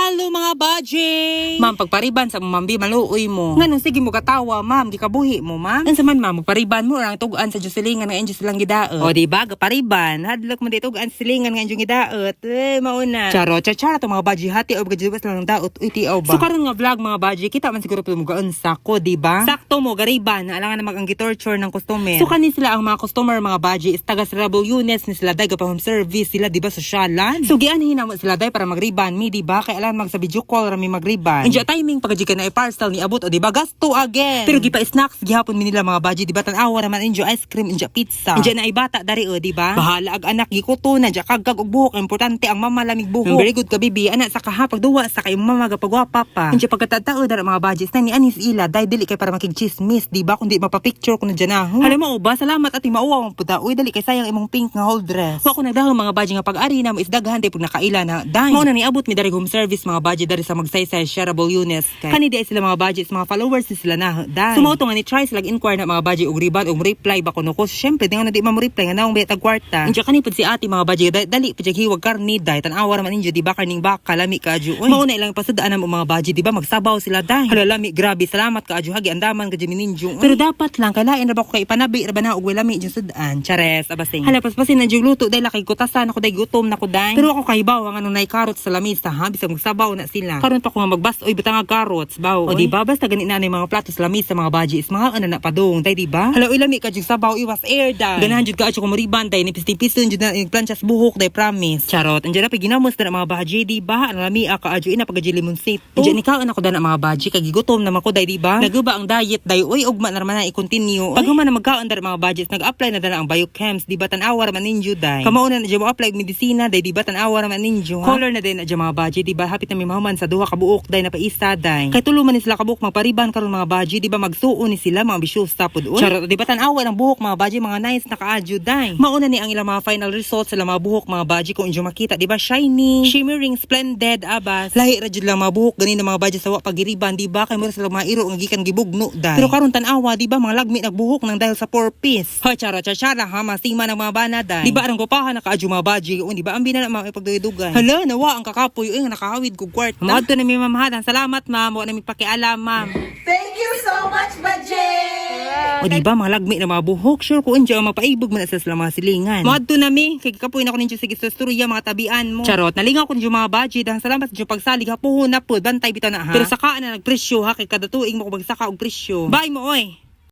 Hello mga budget! Ma'am, pagpariban sa mambi maluoy mo. Nganong sige mo katawa, ma'am, di kabuhi mo, ma'am. Unsa man ma'am, magpariban mo orang tugan sa Joselingan nga enjo silang gidaot. O di ba, pariban, hadlok mo di tugan sa silingan nga enjo gidaot. Mauna. Charo, chachara to mga budget hati o gajubas lang ng daot. Uy, tiaw ba? So karon nga vlog mga budget, kita man siguro mo gaan sako, di ba? Sakto mo gariban, alangan na mag-torture ng customer. So kanin sila ang mga customer mga budget, is taga Sarabul units ni sila day pa home service sila di ba sosyalan. So gianhin mo sila day para magriban mi di ba? Kaya alam mag sa video call rami magriban. Enja timing pagka na i-parcel ni abot o di ba gasto again. Pero gipa snacks gihapon mi nila mga budget di ba tan-awa naman enjo ice cream enja pizza. Enja na ibata dari o di ba? Bahala ag anak gikutunan ja kagkag og buhok importante ang mama lamig buhok. Very good ka bibi anak sa kaha pagduwa sa kay mama gapagwapa pa. Enja pagkatao dara mga budget na ni anis ila day dili kay para makig-chismis di ba kundi mapa-picture kuno dyan na. Alam mo ba salamat at mauwa ang puta. Uy dali kay sayang imong pink nga whole dress. Wa ko nagdahon mga budget nga pag-ari na mo is daghan pag nakaila na dai. Mao na ni abot mi dari home service mga budget dari sa magsaysay shareable units kay kani di sila mga budgets mga followers sila na dai. Sumo to nga ni try sila inquire na mga budget og riban og reply ba kuno ko syempre di nga na di ma-reply nga naong betag kwarta. Inja kani pud si ate mga budget dali pud hiwag karni dai tan-awa man injo di ba karning baka lami ka adyo. Mao na ilang pasudaan mo mga budget di ba magsabaw sila dai. Halalami grabe salamat ka adyo hagi andaman ka ninjo. Pero dapat lang kalain ra ba ko kay panabi ra ba na og lami jud sudan. Chares abasing. Hala paspasin na jud luto dai lakay kutasan ako dai gutom na ko dai. Pero ako kahibaw ang anong nay carrots sa lamisa ha bisag magsabaw na sila. Karon pa ko nga magbas oy butang carrots baw. O di ba basta gani na mga plato sa lamisa mga budgets mga ano na padung dai di ba? Hala oy lami ka jud sabaw iwas air dai. Ganahan jud ka adyo ko moriban dai ni pisti-piston jud na planchas buhok dai promise. Charot andiyan na ginamos na mga budget di ba? Ang lami ka adyo ina pagadi limonsito. Andiyan ni kaon ako na mga budget kay gigutom na mako dai di ba? Naguba ang diet dai oy ugma na man na i-continue. Pag human na magkaon dar mga budgets nag-apply na dala ang biochems di ba tan-awa man ninyo dai. Kamao na mo apply og medisina dai di ba tan-awa man ninyo. Color na din na mga budget di ba hapit na mi mahuman sa duha ka buok dai na paisa dai. Kay tulo man ni sila ka buok magpariban karon mga budget di ba magsuon ni sila mga bisyosta pud oy. Charot di ba tan-awa ng buhok mga budget mga nice na kaadyo dai. Mauna ni ang ilang mga final results sa mga buhok mga budget kung inyo makita di ba shiny, shimmering, splendid abas. Lahi ra jud lang mga buhok ganin mga budget sa wa pagiriban di ba kay mura sila mga iro nga gikan gibugno dai. Pero karon tan-awa di ba mga lagmi nagbuhok nang dahil sa 4-piece. Hoy chara ha masima ng mga bana dai. Di ba arang gopahan na kaadyo mga budget di ba ambi na mga ipagdudugan. Hala nawa ang kakapoy nga nakahawid ko kwarta. Maadto na mi mamahadan. Salamat ma'am wa na mi pakialam ma'am. Thank you so much, budget! O di ba mga lagmi na mga buhok sure ko unja mapaibog man sa mga silingan. Maadto na mi kay kapoy na ko ninyo sige sa storya mga tabian mo. Charot nalingaw ko ninyo mga budget salamat sa pagsalig hapuhon na pud bantay bitaw na ha. Pero saka na nagpresyo ha kay kada tuig mo ko magsaka og presyo. Bye mo oy.